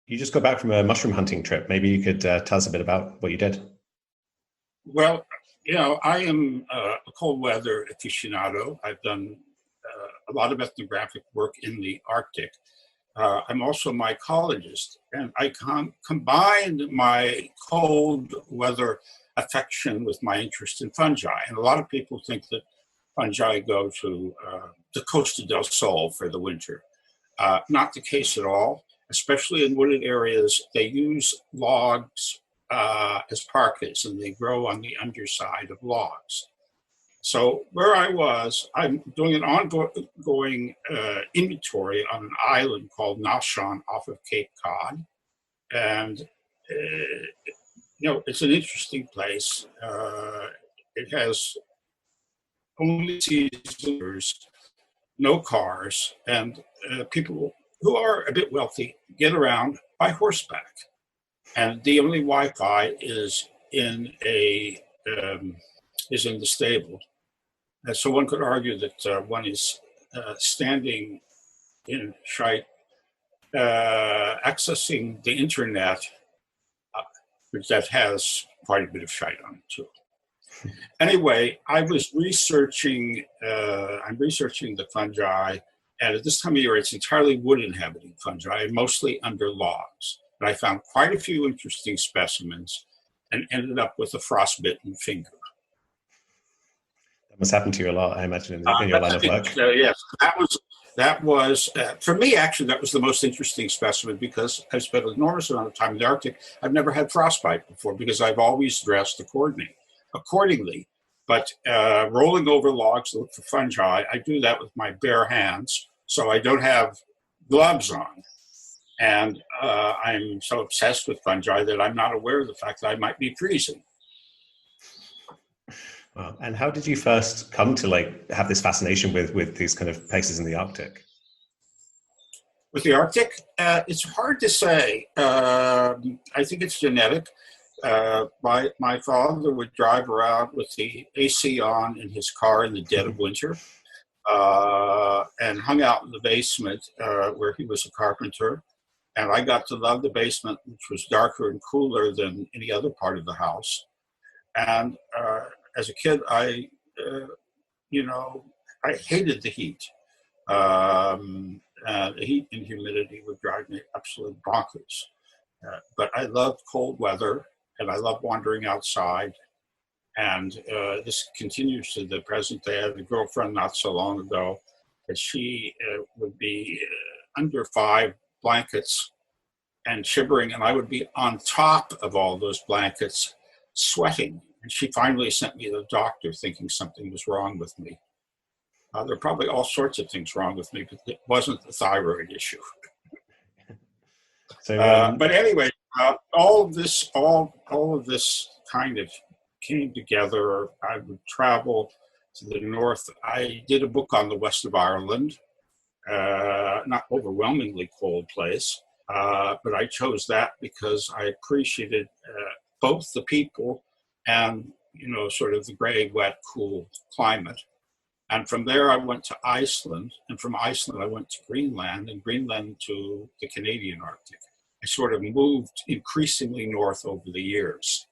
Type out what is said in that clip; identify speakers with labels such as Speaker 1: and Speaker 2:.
Speaker 1: You just got back from a mushroom hunting trip. Maybe you could tell us a bit about what you did.
Speaker 2: Well, I am a cold weather aficionado. I've done a lot of ethnographic work in the Arctic. I'm also a mycologist, and I combined my cold weather affection with my interest in fungi. And a lot of people think that fungi go to the Costa del Sol for the winter. Not the case at all, especially in wooded areas. They use logs as parkas, and they grow on the underside of logs. So where I was, I'm doing an ongoing inventory on an island called Nashon off of Cape Cod. And, it's an interesting place. It has only seasoners, no cars, and people who are a bit wealthy get around by horseback. And the only Wi-Fi is in the stable. And so one could argue that one is standing in shite, accessing the internet, which that has quite a bit of shite on it too. Anyway, I was researching, I'm researching the fungi, and at this time of year, it's entirely wood-inhabiting fungi, mostly under logs. And I found quite a few interesting specimens and ended up with a frostbitten finger.
Speaker 1: That must happen to you a lot, I imagine, in your line of work.
Speaker 2: Yes, that was for me, actually, that was the most interesting specimen because I've spent an enormous amount of time in the Arctic. I've never had frostbite before because I've always dressed accordingly. But rolling over logs to look for fungi, I do that with my bare hands, so I don't have gloves on. And I'm so obsessed with fungi that I'm not aware of the fact that I might be freezing.
Speaker 1: Wow. And how did you first come to have this fascination with these kind of places in the Arctic?
Speaker 2: With the Arctic, it's hard to say. I think it's genetic. My father would drive around with the AC on in his car in the dead of winter and hung out in the basement where he was a carpenter. And I got to love the basement, which was darker and cooler than any other part of the house. And as a kid, I hated the heat. The heat and humidity would drive me absolutely bonkers. But I loved cold weather, and I love wandering outside. And this continues to the present day. I had a girlfriend not so long ago, and she would be under 5 blankets and shivering, and I would be on top of all those blankets sweating. And she finally sent me to the doctor thinking something was wrong with me. There are probably all sorts of things wrong with me, but it wasn't the thyroid issue.
Speaker 1: So,
Speaker 2: but anyway, all of this kind of came together. I would travel to the north. I did a book on the west of Ireland, not overwhelmingly cold place, but I chose that because I appreciated both the people and sort of the gray, wet, cool climate. And from there, I went to Iceland, and from Iceland, I went to Greenland, and Greenland to the Canadian Arctic. I sort of moved increasingly north over the years.